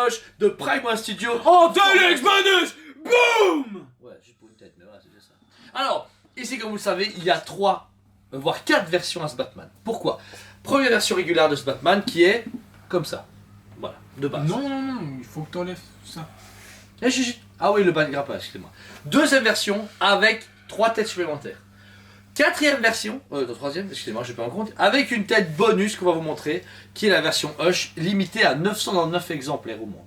Hush de Prime One Studio En Deluxe Bonus. Boum. Ouais, juste pour une tête, mais voilà, c'est déjà ça. Alors, ici, comme vous le savez, il y a 3, voire 4 versions à ce Batman. Pourquoi? Première version régulière de ce Batman qui est comme ça. Voilà, de base. Non, il faut que t'enlèves ça. Ah oui, le bas de grappage, excusez-moi. Deuxième version avec 3 têtes supplémentaires. Quatrième version, troisième, excusez-moi, je ne vais pas en compte, avec une tête bonus qu'on va vous montrer, qui est la version Hush, limitée à 999 exemplaires au monde.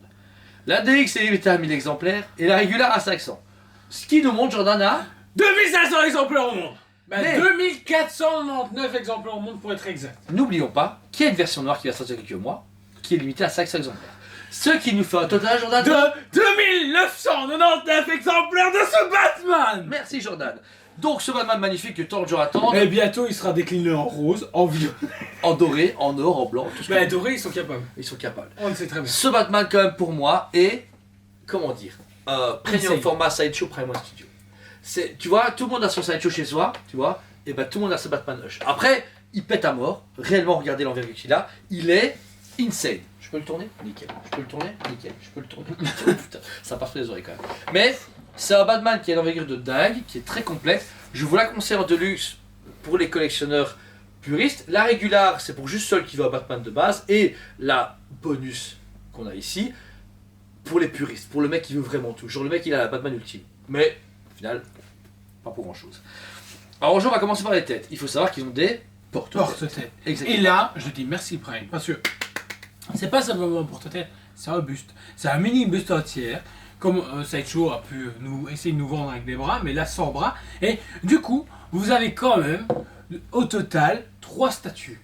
La DX est limitée à 1000 exemplaires et la régulière à 500. Ce qui nous montre, Jordan, à 2500 exemplaires au monde. Mais- 2499 exemplaires au monde pour être exact. N'oublions pas qu'il y a une version noire qui va sortir quelques mois, qui est limitée à 500 exemplaires. Ce qui nous fait un total, Jordan, De 2999 exemplaires de ce Batman. Merci Jordan. Donc ce Batman magnifique que tant de gens attendent, Et bientôt il sera décliné en rose, en violet. en doré, en or, en blanc, tout ce Mais que doré ils sont capables. ils sont capables. On le sait très bien. Ce Batman quand même pour moi est, comment dire, premium Insane. format Sideshow Prime One Studio. Tu vois, tout le monde a son Sideshow chez soi, tu vois, et ben tout le monde a ce Batman Hush. Après, il pète à mort, réellement regardez l'envergure qu'il a, il est insane. Je peux le tourner? Nickel. Je peux le tourner? Nickel. Je peux le tourner? Oh, putain, ça passe par les oreilles quand même. Mais c'est un Batman qui a l'envergure de dingue, qui est très complexe. Je vous la conseille en deluxe pour les collectionneurs puristes. La régulière, c'est pour juste ceux qui veulent un Batman de base. Et la bonus qu'on a ici, pour les puristes, pour le mec qui veut vraiment tout. Genre le mec il a la Batman ultime. Mais au final, pas pour grand chose. Alors aujourd'hui, on va commencer par les têtes. Il faut savoir qu'ils ont des porte-têtes. Porte-tête. Exactement. Et là, je dis merci Prime, parce que c'est pas simplement un porte-tête, c'est un buste. C'est un mini buste entière, comme Sideshow a pu essayer de nous vendre avec des bras, mais là sans bras. Et du coup, vous avez quand même, au total, 3 statues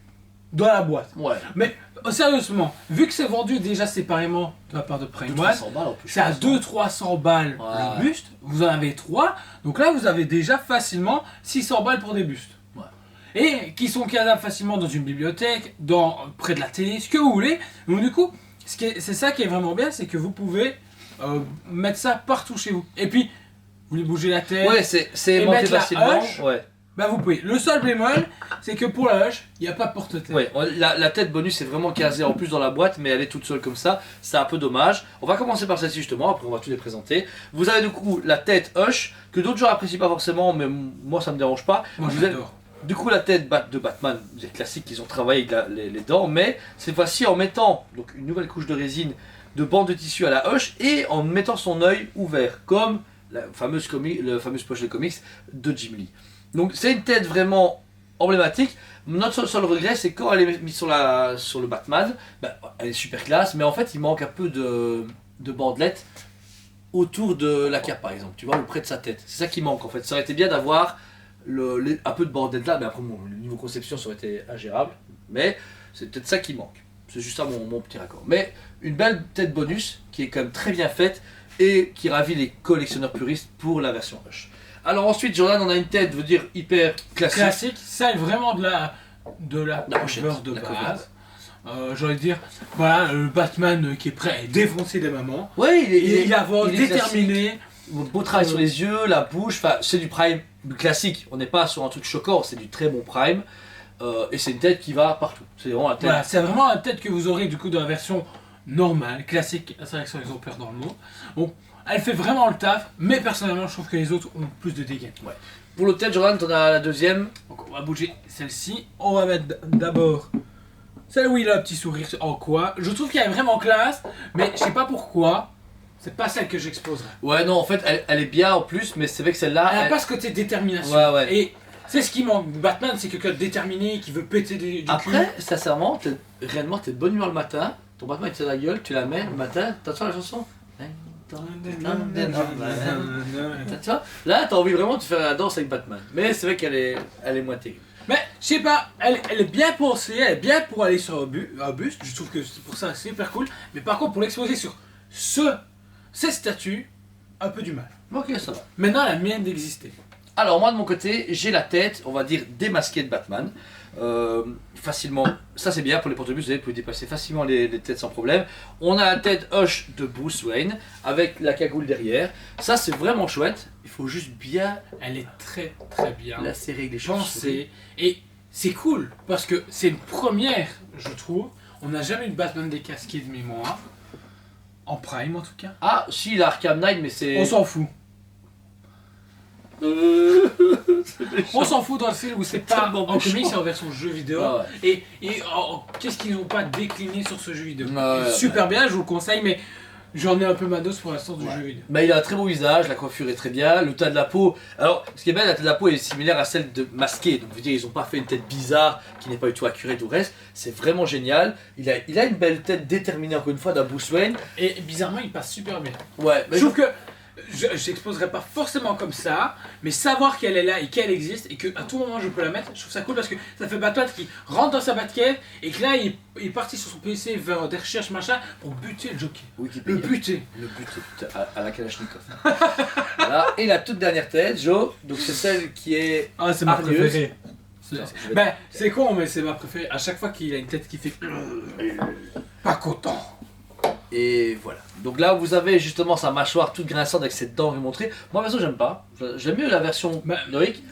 dans la boîte. Ouais. Mais sérieusement, vu que c'est vendu déjà séparément de la part de Prime One, 300 balles en plus. c'est à 200-300 balles Ouais. le buste, vous en avez 3, donc là vous avez déjà facilement 600 balles pour des bustes. Ouais. Et qui sont cadables facilement dans une bibliothèque, près de la télé, ce que vous voulez. Donc du coup, c'est ça qui est vraiment bien, c'est que vous pouvez mettre ça partout chez vous. Et puis, vous voulez bouger la tête, Ouais, c'est Et monté mettre la facilement. Hush. Ouais. bah vous pouvez. Le seul bémol, c'est que pour la Hush, il n'y a pas de porte-tête. Ouais, la tête bonus est vraiment casée en plus dans la boîte, mais elle est toute seule comme ça, c'est un peu dommage. On va commencer par celle-ci justement, après on va tout les présenter. Vous avez du coup la tête Hush, que d'autres gens apprécient pas forcément, mais moi ça me dérange pas. Moi Vous avez- j'adore. Du coup la tête de Batman, c'est classique qu'ils ont travaillé avec les dents, mais cette fois-ci en mettant donc, une nouvelle couche de résine, de bande de tissu à la Hush, et en mettant son œil ouvert, comme la fameuse poche de comics de Jim Lee. Donc c'est une tête vraiment emblématique. Notre seul regret, c'est quand elle est mise sur le Batman, bah, elle est super classe, mais en fait il manque un peu de bandelettes autour de la cape par exemple, tu vois, ou près de sa tête. C'est ça qui manque en fait. Ça aurait été bien d'avoir un peu de bandelettes là, mais après bon, le niveau conception ça aurait été ingérable, mais c'est peut-être ça qui manque. C'est juste ça mon petit raccord. Mais une belle tête bonus qui est quand même très bien faite et qui ravit les collectionneurs puristes pour la version Hush. Alors ensuite, Jordan, on a une tête, veut dire hyper classique. Classique, ça est vraiment de la La pochette, cover de la cover. base. J'aurais dire, voilà, le Batman qui est prêt à défoncer des mamans. Ouais, Il avance, il est déterminé. beau travail sur les yeux, la bouche, enfin c'est du prime classique. On n'est pas sur un truc choquant, c'est du très bon prime. Et c'est une tête qui va partout. C'est vraiment la tête. Voilà, c'est vraiment la tête que vous aurez du coup dans la version normale, classique, à 500 exemplaires dans le monde. Bon, elle fait vraiment le taf, mais personnellement, je trouve que les autres ont plus de dégâts. Pour l'autre tête, Jordan, t'en as la deuxième. Donc, on va bouger celle-ci. On va mettre d'abord celle où il a un petit sourire en quoi. Je trouve qu'elle est vraiment classe, mais je sais pas pourquoi. C'est pas celle que j'exposerai. Ouais, non, en fait, elle est bien en plus, mais c'est vrai que celle-là. Elle a elle- pas ce côté détermination. Ouais. Et c'est ce qui manque. Batman, c'est quelqu'un de déterminé qui veut péter du cul. Après, sincèrement, réellement, t'es de bonne humeur le matin. Ton Batman, il te la gueule, tu la mets le matin. T'entends la chanson? Tu vois? Là, t'as envie vraiment de faire la danse avec Batman. Mais c'est vrai qu'elle est moins terrible. Mais je sais pas, elle est bien pensée, elle est bien pour aller sur un buste. Je trouve que c'est pour ça c'est super cool. Mais par contre, pour l'exposer sur ces statues, un peu du mal. Ok, ça va. Maintenant, elle a moyen d'exister. Alors moi de mon côté, j'ai la tête, on va dire, démasquée de Batman. Facilement, ça c'est bien pour les porte-bus, vous pouvez dépasser facilement les têtes sans problème. On a la tête Hush de Bruce Wayne, avec la cagoule derrière. Ça c'est vraiment chouette, il faut juste bien Elle est très très bien la serrer avec les cheveux. pensée. Et c'est cool, parce que c'est une première, je trouve. On n'a jamais eu de Batman décasqué de mémoire. Donc, c'est une première. Et c'est cool, parce que c'est une première, je trouve. On n'a jamais eu de Batman décasqué de mémoire. Donc, c'est une première. On n'a jamais eu de Batman décasqué de mémoire. Donc, c'est une première. On n'a jamais eu de Batman décasqué de mémoire. Donc, c'est une première. En prime en tout cas. Ah, si, il a Arkham Knight, mais c'est. On s'en fout. C'est méchant. On s'en fout dans le film où c'est pas tellement en méchant. comics, c'est en version jeu vidéo. Ah ouais. Et qu'est-ce qu'ils n'ont pas décliné sur ce jeu vidéo? Ouais, Super bien, je vous le conseille, mais j'en ai un peu ma dose pour l'instant du Ouais. jeu vidéo. Bah, il a un très beau visage, la coiffure est très bien, le tas de la peau. Alors, ce qui est bien, la tête de la peau est similaire à celle de Masqué. Donc, je veux dire, ils ont pas fait une tête bizarre qui n'est pas du tout accurée du reste. C'est vraiment génial. Il a une belle tête déterminée, encore une fois, d'un Bruce Wayne. Et bizarrement, il passe super bien. Ouais, mais Je trouve que je n'exposerai pas forcément comme ça, mais savoir qu'elle est là et qu'elle existe et qu'à tout moment je peux la mettre, je trouve ça cool parce que ça fait Batman qui rentre dans sa Batcave et que là il est parti sur son PC vers des recherches machin pour buter le Joker. Wikipédia. Le buter. Le but à la Kalachnikov. Voilà. Et la toute dernière tête, Joe, donc c'est celle qui est. Ah, c'est ma Hargneuse. préférée. Non, je vais- Ben, c'est con, mais c'est ma préférée. À chaque fois qu'il a une tête qui fait. Pas content. Et voilà. Donc là, vous avez justement sa mâchoire toute grinçante avec ses dents remontrées. Moi, perso, j'aime pas. J'aime mieux la version Bah, Noïc.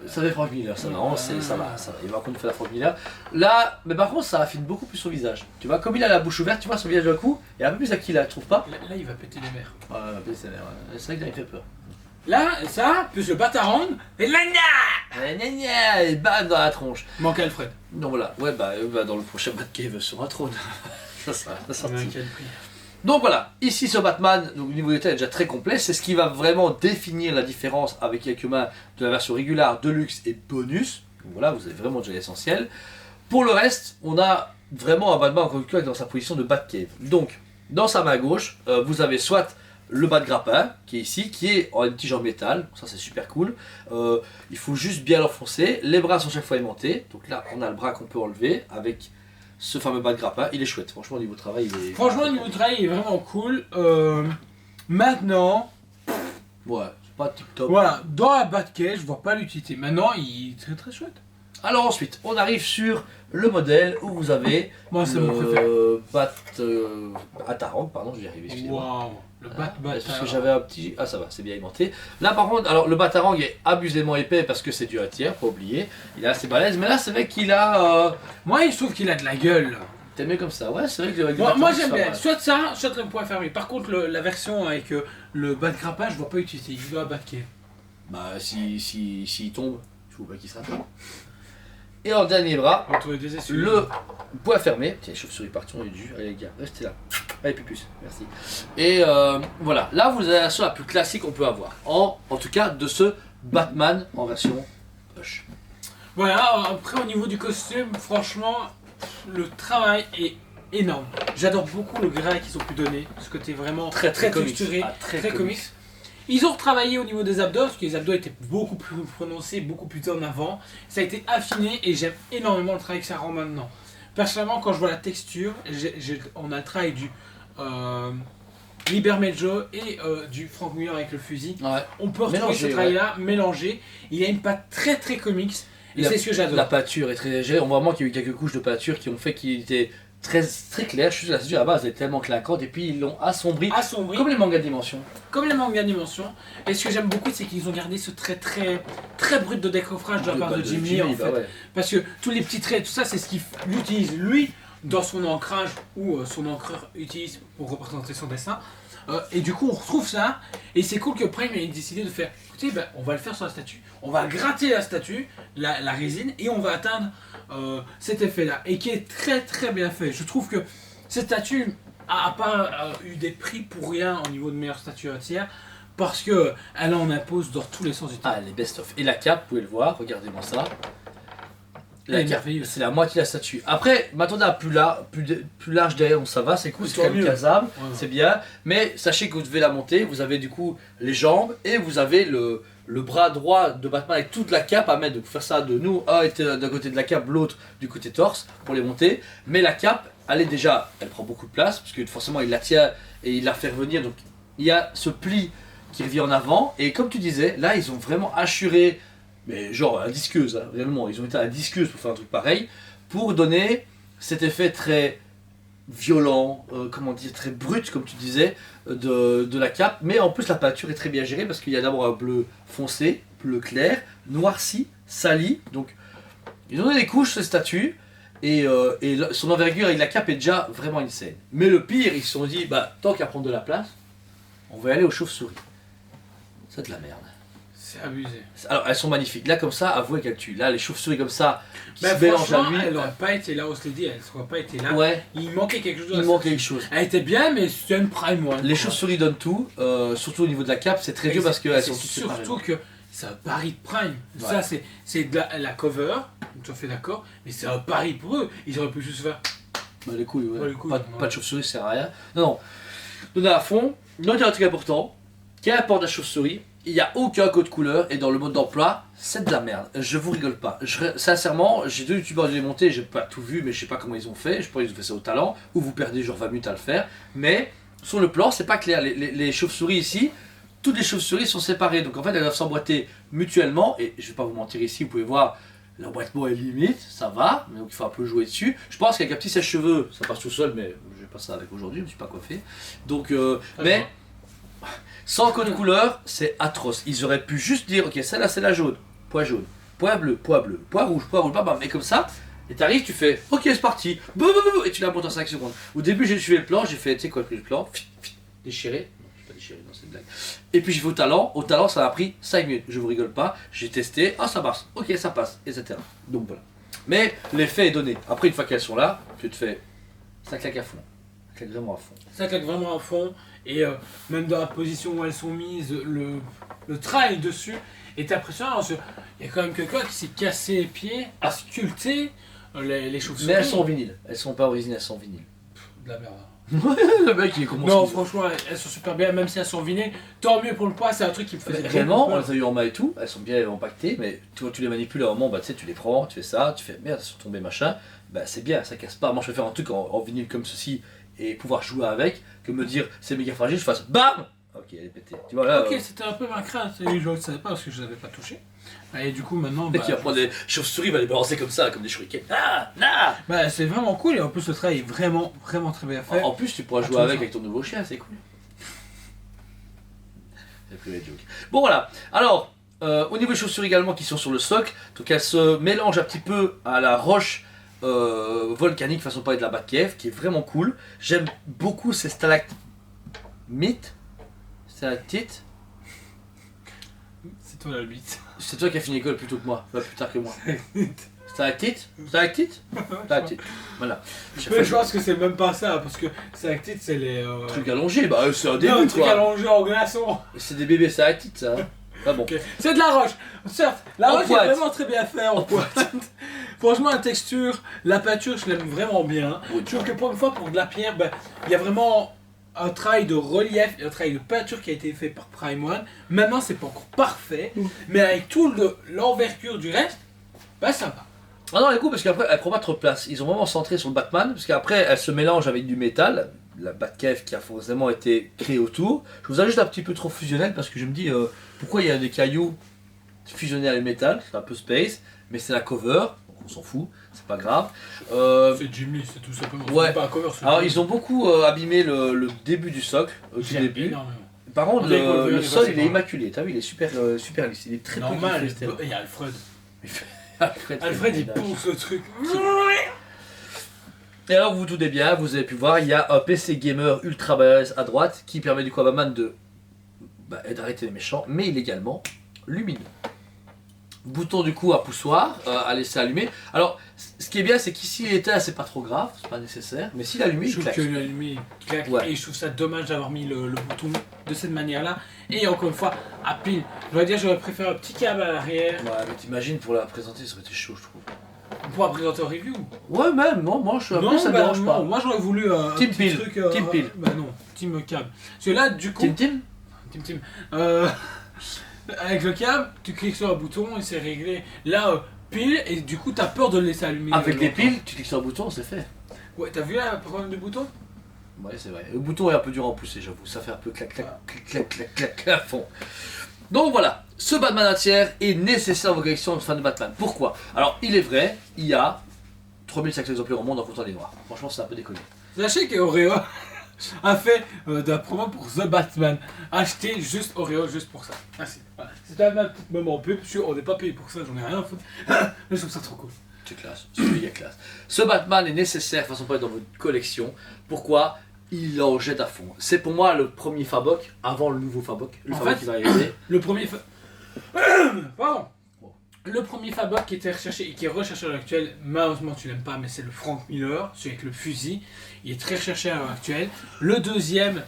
Ça fait Frank Miller, ça, non, ça va. Il va encore une fois la Frank Miller. Là, mais par contre, ça affine beaucoup plus son visage. Tu vois, comme il a la bouche ouverte, tu vois son visage d'un coup, il y a un peu plus à qui la trouve pas. Là, il va péter les mers. C'est vrai que ça me fait peur. Là, ça, plus le Batarang, et là, Gna gna, et bam dans la tronche. manque Alfred. Donc voilà, ouais, bah, dans le prochain Batcave sur un trône. ça sera sorti. Prix. Donc voilà, ici ce Batman, donc, le niveau détail est déjà très complet, c'est ce qui va vraiment définir la différence avec quelques mains de la version régulière, Deluxe et Bonus. Donc voilà, vous avez vraiment déjà l'essentiel. Pour le reste, on a vraiment un Batman encore une fois dans sa position de Batcave. Donc, dans sa main gauche, vous avez soit le bas de grappin, qui est ici, qui est en tige en métal, ça c'est super cool. Il faut juste bien l'enfoncer, les bras sont chaque fois aimantés, donc là on a le bras qu'on peut enlever avec ce fameux bas de grappin, il est chouette, franchement au niveau travail il est... Franchement, le niveau de travail est vraiment cool. Maintenant, Ouais, c'est pas tip top. voilà, dans la Batcave, je vois pas l'utilité. Maintenant, il est très très chouette. Alors ensuite, on arrive sur le modèle où vous avez Moi, c'est mon préféré. le Batarang, pardon, je vais y arriver, excusez-moi. Waouh, le Parce que Batarang. j'avais un petit... Ah ça va, c'est bien aimanté. Là par contre, alors le Batarang est abusément épais parce que c'est du 1 tiers, pas oublier. Il est assez balèze, mais là c'est vrai qu'il a... Moi, je trouve qu'il a de la gueule. T'aimes mieux comme ça, ouais, c'est vrai que avec le Moi, Batarang, j'aime ça bien. va. Soit ça, soit le point fermé. Par contre, la version avec le bas de grappin, je vois pas l'utilité. Il doit Batcave. Bah s'il tombe, je vois pas qu'il se rattrape. Et en dernier bras, On va trouver des essuies. le poing fermé. Tiens, les chauves-souris partout, on est dû. Allez les gars, restez là. Allez Pupus, merci. Et voilà, là vous avez la version la plus classique qu'on peut avoir. En tout cas de ce Batman en version Hush. Voilà, après au niveau du costume, franchement, le travail est énorme. J'adore beaucoup le grain qu'ils ont pu donner, ce côté vraiment Très comics. texturé, Ah, très comics. comics. Ils ont retravaillé au niveau des abdos, parce que les abdos étaient beaucoup plus prononcés, beaucoup plus en avant. Ça a été affiné et j'aime énormément le travail que ça rend maintenant. Personnellement, quand je vois la texture, on a le travail du Liber Mejo et du Frank Miller avec le fusil. Ouais. On peut retrouver Mélangé, ce travail-là mélangé. Il a une patte très très comics et La- c'est ce que j'adore. La pâture est très légère. On voit vraiment qu'il y a eu quelques couches de pâture qui ont fait qu'il était très clair. Je suis la texture à la base elle est tellement clinquante et puis ils l'ont assombri. Assombri, Comme les mangas de dimension. comme les mangas Dimension. Et ce que j'aime beaucoup, c'est qu'ils ont gardé ce trait très brut de décoffrage de la part de Jim Lee en fait. bah ouais. Parce que tous les petits traits, tout ça, c'est ce qu'il utilise lui dans son ancrage ou son encreur utilise pour représenter son dessin. Et du coup, on retrouve ça. Et c'est cool que Prime ait décidé de faire. Écoutez, ben, on va le faire sur la statue. On va gratter la statue, la résine, et on va atteindre cet effet-là. Et qui est très bien fait. Je trouve que cette statue a pas eu des prix pour rien au niveau de meilleure statue entière. Parce que elle en impose dans tous les sens du terme. Ah, les best-of. Et la cape, vous pouvez le voir, regardez-moi ça. Elle est cape, merveilleuse. c'est la moitié de la statue. Après, m'attendez à plus large derrière, donc ça va, c'est cool, c'est Tant quand même mieux. casable, Ouais. c'est bien. Mais sachez que vous devez la monter, vous avez du coup les jambes et vous avez le bras droit de Batman avec toute la cape à mettre. Donc faire ça de nous, un était d'un côté de la cape, l'autre du côté torse pour les monter. Mais la cape, elle prend beaucoup de place parce que forcément il la tient et il la fait revenir. Donc il y a ce pli qui revient en avant. Et comme tu disais, là ils ont vraiment assuré, mais genre à disqueuse, hein, réellement, ils ont été à la disqueuse pour faire un truc pareil, pour donner cet effet très violent, comment dire, très brut, comme tu disais, de la cape. Mais en plus la peinture est très bien gérée parce qu'il y a d'abord un bleu foncé, bleu clair, noirci, sali. Donc ils ont donné des couches sur les statues. son envergure avec la cape est déjà vraiment insane. Mais le pire, ils se sont dit, bah tant qu'à prendre de la place, on va aller aux chauves-souris. C'est de la merde. C'est abusé. Alors elles sont magnifiques. Là comme ça, avouez qu'elles tuent. Là les chauves-souris comme ça, qui Bah, se mélangent à franchement, lui. elle n'aurait pas été là, on se l'est dit, elle n'aurait pas été là. Ouais, Il manquait quelque chose. il manque quelque chose. Elle était bien, mais c'était une prime one. Les chauves-souris donnent tout, surtout au niveau de la cape, c'est très dur parce qu'elles sont toutes séparées. surtout que c'est un pari de prime. Ouais. Ça, c'est de la cover, tout à fait d'accord, mais c'est un pari pour eux. Ils auraient pu juste faire. Bah les couilles, ouais. Ouais, les couilles, pas, ouais. pas de chauve-souris, ça sert à rien. Non, non. Donner à fond. Non, il y a un truc important. Qu'importe la chauve-souris, il n'y a aucun code couleur et dans le mode d'emploi, c'est de la merde. Je vous rigole pas. Sincèrement, j'ai 2 youtubeurs de monter, j'ai pas tout vu, mais je sais pas comment ils ont fait. Je pense qu'ils ont fait ça au talent, ou vous perdez genre 20 minutes à le faire. Mais sur le plan, c'est pas clair. Les chauves-souris ici, toutes les chauves-souris sont séparées. Donc en fait, elles doivent s'emboîter mutuellement. Et je vais pas vous mentir ici, vous pouvez voir. L'emboîtement est limite, ça va, mais donc il faut un peu jouer dessus. Je pense qu'avec un petit sèche-cheveux, ça passe tout seul, mais je vais pas ça avec aujourd'hui, je me suis pas coiffé. Donc, mais sans code couleur, c'est atroce. Ils auraient pu juste dire, ok, celle-là c'est la jaune, point bleu, point rouge, bam, bam, et comme ça, et t'arrives, tu fais, ok, c'est parti, boum, boum, boum, et tu la montes en 5 secondes. Au début, j'ai suivi le plan, j'ai fait, tu sais quoi, le plan, déchiré. Non, c'est une blague. Et puis j'ai fait au talent ça m'a pris 5 minutes, je vous rigole pas, j'ai testé, ah ça marche, ok ça passe, etc. Donc voilà. Mais l'effet est donné. Après une fois qu'elles sont là, tu te fais, ça claque à fond, ça claque vraiment à fond. Ça claque vraiment à fond, et même dans la position où elles sont mises, le trail dessus est impressionnant. Parce que il y a quand même quelqu'un qui s'est cassé les pieds à sculpter les chauves-souris. Mais elles sont en vinyle, elles sont pas originales, elles sont en vinyle. De la merde. Le mec il est comment Non, franchement, elles sont super bien, même si elles sont vinylées. Tant mieux pour le poids, c'est un truc qui me faisait Réellement, on peur. les a eu en main et tout, elles sont bien empaquetées, mais tu les manipules à un moment, bah tu sais, tu les prends, tu fais ça, tu fais merde, elles sont tombées machin, bah c'est bien, ça casse pas. Moi je vais faire un truc en vinyle comme ceci et pouvoir jouer avec, que me dire c'est méga fragile, je fasse BAM. Ok, elle est pétée. Tu vois là. Ok, c'était un peu ma crainte, je ne savais pas parce que je ne les avais pas touchés. Et du coup, maintenant. Le mec qui va prendre des chauves-souris, il va les balancer comme ça, comme des shurikens. Ah, ah. Bah, c'est vraiment cool et en plus, le travail est vraiment très bien fait. En plus, tu pourras jouer avec ton nouveau chien, c'est cool. J'ai pris les jokes. Bon, voilà. Alors, au niveau des chauves-souris également qui sont sur le socle, donc elles se mélangent un petit peu à la roche volcanique façon parler de la Batcave, qui est vraiment cool. J'aime beaucoup ces stalactites. Stalactites. C'est toi la bite. C'est toi qui as fini l'école plus tôt que moi, plus tard que moi. Stalactite. Stalactite. Voilà. Mais je pense que c'est même pas ça, parce que stalactite, c'est les. Trucs allongés, bah c'est un début Non, truc quoi. allongé en glaçon. C'est des bébés stalactites ça. Ah bon. Okay. C'est de la roche. Certes, la En roche pointe. est vraiment très bien faite en pointe. Franchement, la texture, la peinture, je l'aime vraiment bien. Oui. Je trouve que pour une fois, pour de la pierre, ben, il y a vraiment un travail de relief et un travail de peinture qui a été fait par Prime One. Maintenant, c'est pas encore parfait, mais avec tout l'envergure du reste, bah ça va. Ah non, écoute, parce qu'après elle prend pas trop de place. Ils ont vraiment centré sur le Batman, parce qu'après elle se mélange avec du métal, la Batcave qui a forcément été créée autour. Je vous ajoute un petit peu trop fusionnel parce que je me dis pourquoi il y a des cailloux fusionnés avec le métal, c'est un peu space, mais c'est la cover, donc on s'en fout, c'est pas grave. C'est Jimmy, c'est tout simplement. Ouais. C'est pas un cover, c'est Alors Jimmy. ils ont beaucoup abîmé le début du socle, au tout J'aime début. énormément. Par contre, On dirait qu'on le veut sol les il est passer immaculé, t'as vu, il est super, super lisse, il est très Normal, peu cristallin. il y a Alfred. Alfred, il pousse le truc. Et alors vous vous doutez bien, vous avez pu voir, il y a un PC gamer ultra balèze à droite qui permet du coup à Batman d'arrêter les méchants, mais il est également lumineux. Bouton du coup à poussoir, à laisser allumer. Alors ce qui est bien c'est qu'ici il éteint, c'est pas trop grave, c'est pas nécessaire, mais s'il allume, il Je trouve claque. que l'allumé claque Ouais. et je trouve ça dommage d'avoir mis le bouton de cette manière-là. Et encore une fois, à pile. Je dois dire, j'aurais préféré un petit câble à l'arrière Ouais, mais t'imagines pour la présenter, ça aurait été chaud je trouve. pour présenter en review. Ouais même, non, moi je suis un peu, Non, ça me bah, dérange non, pas. moi j'aurais voulu un Team petit Peel. truc. Team Peel. Bah non, Team câble. Parce que là, du coup. Tim Team. Avec le câble, tu cliques sur un bouton et c'est réglé. Là, pile, et du coup, t'as peur de le laisser allumer. avec les longtemps. piles, tu cliques sur un bouton, c'est fait. Ouais, t'as vu là, le problème du bouton? Ouais, c'est vrai. Le bouton est un peu dur à pousser, j'avoue. Ça fait un peu clac, clac, clac, clac, clac, clac à fond. Donc voilà, ce Batman entière est nécessaire dans vos collections de fans de Batman. Pourquoi? Alors, il est vrai, il y a 3500 exemplaires au monde en comptant les noirs. Franchement, c'est un peu déconné. Sachez qu'Oreo a fait de la promo pour The Batman. Achetez juste Oreo juste pour ça. Merci. Voilà. C'était ma petite moment pub. On n'est pas payé pour ça, j'en ai rien à foutre. Mais je trouve ça trop cool. C'est classe, c'est méga classe. Ce Batman est nécessaire, façon de parler, dans votre collection. Pourquoi? Il en jette à fond. C'est pour moi le premier Fabok, avant le nouveau Fabok. Le En Fabok fait, qui va arriver. Le premier Pardon. Le premier Fabok qui était recherché et qui est recherché à l'heure actuelle, malheureusement tu l'aimes pas, mais c'est le Frank Miller, celui avec le fusil. Il est très recherché à l'heure actuelle. Le deuxième,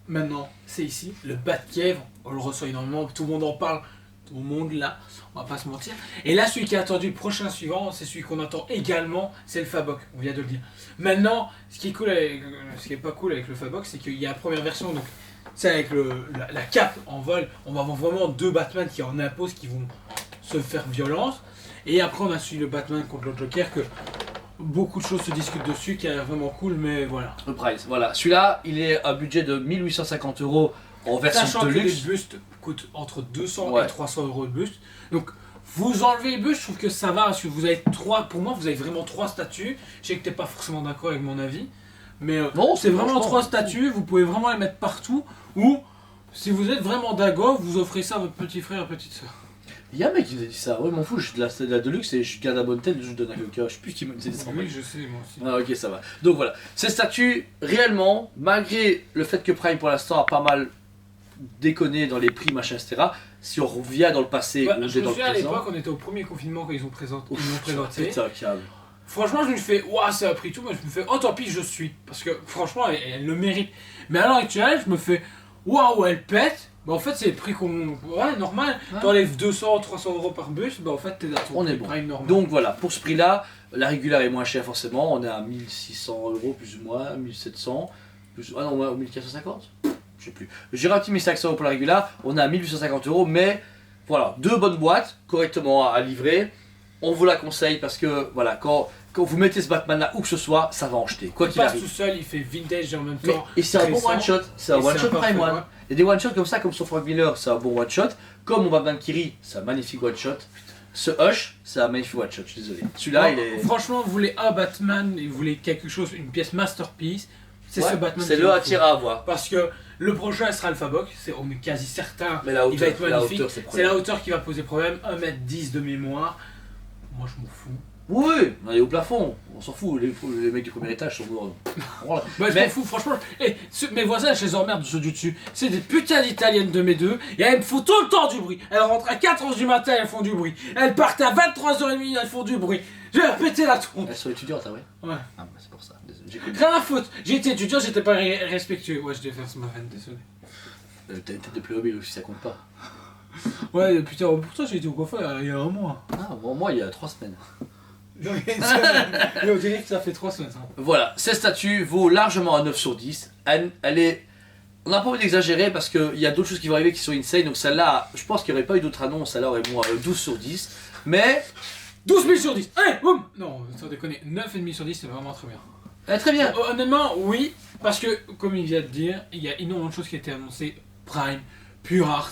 maintenant, c'est ici, le Batcave. On le reçoit énormément, tout le monde en parle, tout le monde là, on va pas se mentir. Et là, celui qui est attendu, le prochain suivant, c'est celui qu'on attend également, c'est le Fabok, on vient de le dire. Maintenant, ce qui est pas cool avec le Fabok, c'est qu'il y a la première version, donc c'est avec la cape en vol, on va avoir vraiment deux Batman qui en imposent, qui vont se faire violence. Et après, on a suivi le Batman contre le Joker, que beaucoup de choses se discutent dessus, qui a l'air vraiment cool, mais voilà. Le price, voilà. Celui-là, il est à budget de 1850 € en version Sachant de que les luxe. bustes coûtent entre 200 Ouais. et 300 € de buste. Donc, vous enlevez les bustes, je trouve que ça va, parce que vous avez pour moi, vous avez vraiment trois statues. Je sais que t'es pas forcément d'accord avec mon avis, mais Non, c'est vraiment franchement, trois statues, vous pouvez vraiment les mettre partout, ou si vous êtes vraiment dago, vous offrez ça à votre petit frère et petite soeur. Il y a un mec qui nous a dit ça. Ouais, m'en fous, je suis de la Deluxe et je garde la bonne tête, je donne à quelqu'un. Je sais plus qui m'a dit ça. Oui, je sais, moi aussi. Ah, ok, ça va. Donc voilà. Ces statues, réellement, malgré le fait que Prime pour l'instant a pas mal déconné dans les prix, machin, etc., si on revient dans le passé Ouais, ou je me dans le souviens à présent. l'époque, on était au premier confinement quand ils ont présenté. Putain, câble. Franchement, je me fais, ouah, ça a pris tout. Moi, je me fais, oh, tant pis, je suis. Parce que franchement, elle le mérite. Mais à l'heure actuelle, je me fais, waouh, elle pète. Bah, en fait, c'est le prix qu'on. Ouais, normal. Ouais. T'enlèves 200, 300 € par bus, bah, en fait, t'es à ton On est prix bon. prime normal. Donc voilà, pour ce prix-là, la régulière est moins chère forcément. On est à 1600 € plus ou moins, 1700. Ah non, ouais, 1450. Je sais plus. J'ai un petit 1500 € pour la régulière. On est à 1850 €, mais voilà, deux bonnes boîtes correctement à livrer. On vous la conseille parce que voilà, quand vous mettez ce Batman là où que ce soit, ça va en jeter. Quoi il qu'il passe arrive. tout seul, il fait vintage et en même Mais- temps. et c'est un bon récent. one shot. C'est un Et one shot parfait, Prime One. ouais. Il y a des one shots comme ça, comme sur Frank Miller, c'est un bon one shot. Comme mon Batman Kiri, c'est un magnifique one shot. Ce Hush, c'est un magnifique one shot, je suis désolé. Celui-là, il est. Franchement, vous voulez un Batman et vous voulez quelque chose, une pièce masterpiece, c'est Ouais, ce Batman. c'est qu'il le vous à faut. tirer à avoir. Parce que le prochain sera le Fabok, on est quasi certain. Mais la Il va hauteur, être magnifique. c'est le C'est la problème. hauteur qui va poser problème, 1m10 de mémoire. Moi je m'en fous. Oui, on est au plafond, on s'en fout, les mecs du premier étage sont morts. Voilà. Bah, je Mais- m'en fous, franchement. Mes voisins, je les emmerde ceux du dessus. C'est des putains d'italiennes de mes deux. Et elles me font tout le temps du bruit. Elles rentrent à 4h du matin, elles font du bruit. Elles partent à 23h30, elles font du bruit. Je vais leur péter la tronche. Elles sont étudiantes, ah ouais. Ouais. Ah bah c'est pour ça, désolé. J'ai connu. Rien à foutre. J'ai été étudiant, j'étais pas respectueux. Ouais, je devais faire ma veine, désolé. T'as une tête de Playmobil aussi, ça compte pas. Ouais, putain, pour toi, j'ai été au coiffeur il y a un mois. Ah, bon, moi il y a 3 semaines. Et on dirait que ça fait 3 semaines. Ça. Voilà, cette statue vaut largement un 9 sur 10. Elle est. On n'a pas envie d'exagérer parce qu'il y a d'autres choses qui vont arriver qui sont insane. Donc celle-là, je pense qu'il n'y aurait pas eu d'autres annonces. Celle-là aurait moins 12 sur 10. Mais 12 000 sur 10. Allez, boum. Non, sans déconner, 9,5 sur 10, c'est vraiment très bien. elle est très bien. Honnêtement, oui, parce que, comme il vient de dire, il y a énormément de choses qui ont été annoncées. Prime, Pure Art,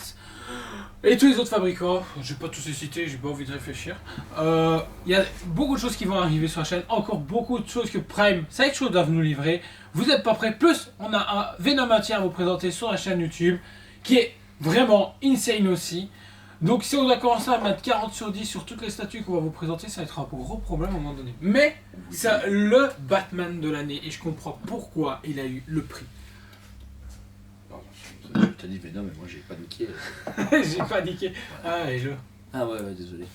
et tous les autres fabricants. Je vais pas tous les citer, j'ai pas envie de réfléchir. Il y a beaucoup de choses qui vont arriver sur la chaîne, encore beaucoup de choses que Prime, Sideshow doivent nous livrer. Vous n'êtes pas prêts. Plus, on a un Venom entier à vous présenter sur la chaîne YouTube, qui est vraiment insane aussi. Donc si on doit commencer à mettre 40 sur 10 sur toutes les statues qu'on va vous présenter, ça va être un gros problème à un moment donné. Mais c'est le Batman de l'année et je comprends pourquoi il a eu le prix. Je t'ai dit Venom, mais moi j'ai pas niqué. J'ai paniqué. Ah, et je... Ah ouais, désolé.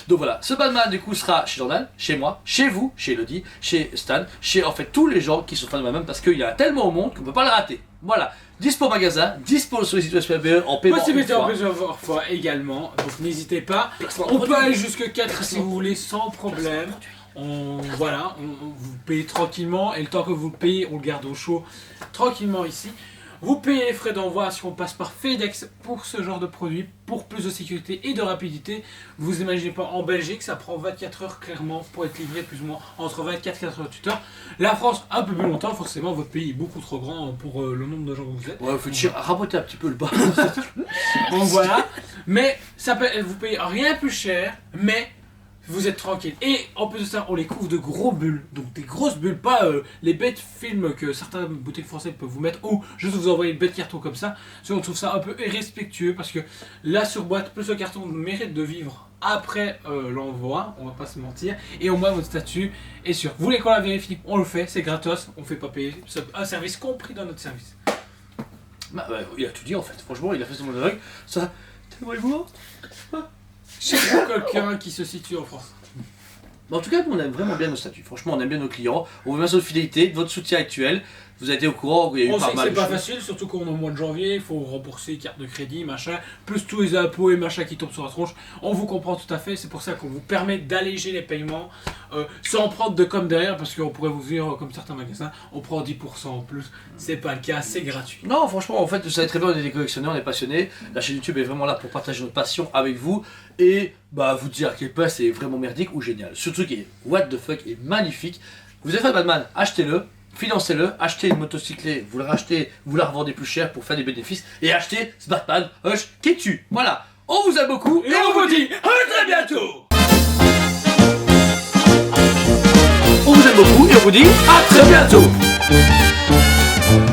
Donc voilà, ce Batman du coup sera chez Jordan, chez moi, chez vous, chez Elodie, chez Stan, chez en fait tous les gens qui sont fans de Batman parce qu'il y en a tellement au monde qu'on peut pas le rater. Voilà, dispo au magasin, dispo sur les sites SPBE en paiement. Possibilité une en fois. plusieurs fois également, donc n'hésitez pas. Placement On produit. peut aller jusque 4 si vous voulez sans problème. Voilà, vous payez tranquillement et le temps que vous le payez, on le garde au chaud tranquillement ici. Vous payez les frais d'envoi si on passe par FedEx pour ce genre de produit, pour plus de sécurité et de rapidité. Vous imaginez pas, en Belgique, ça prend 24 heures clairement pour être livré plus ou moins entre 24 et 48 heures. La France, un peu plus longtemps, forcément, votre pays est beaucoup trop grand pour le nombre de gens que vous êtes. Ouais, faut raboter un petit peu le bas. Donc voilà, mais ça peut, vous payez rien plus cher, mais vous êtes tranquille. Et en plus de ça, on les couvre de gros bulles, donc des grosses bulles, pas les bêtes films que certains boutiques françaises peuvent vous mettre, ou juste vous envoyer une bête carton comme ça. Parce qu'on trouve ça un peu irrespectueux, parce que la surboîte plus le carton mérite de vivre après l'envoi, on va pas se mentir, et au moins votre statut est sûr. Vous voulez qu'on la vérifie? On le fait, c'est gratos, on fait pas payer, c'est un service compris dans notre service. Bah, il a tout dit en fait, franchement, il a fait son monologue. Ça, t'aimerais voir? Chez vous, quelqu'un qui se situe en France. Mais en tout cas, nous, on aime vraiment bien nos statuts. Franchement, on aime bien nos clients. On veut bien votre fidélité, votre soutien actuel. Vous avez été au courant, il y a eu On pas sait que mal c'est de pas choses. facile, surtout qu'on est au mois de janvier, il faut rembourser carte de crédit, machin, plus tous les impôts et machin qui tombent sur la tronche. On vous comprend tout à fait, c'est pour ça qu'on vous permet d'alléger les paiements sans prendre de com derrière, parce qu'on pourrait vous dire, comme certains magasins, on prend 10% en plus. C'est pas le cas, c'est gratuit. Non, franchement, en fait, vous savez très bien, on est des collectionneurs, on est passionnés. La chaîne YouTube est vraiment là pour partager notre passion avec vous et bah vous dire à quel point c'est vraiment merdique ou génial. Ce truc est what the fuck est magnifique. Vous avez fait Batman, achetez-le, financez-le, achetez une motocyclette, vous la rachetez, vous la revendez plus cher pour faire des bénéfices et achetez ce Batman Hush qui tue. Voilà, on vous aime beaucoup Et on vous dit à très bientôt. On vous aime beaucoup et on vous dit à très bientôt.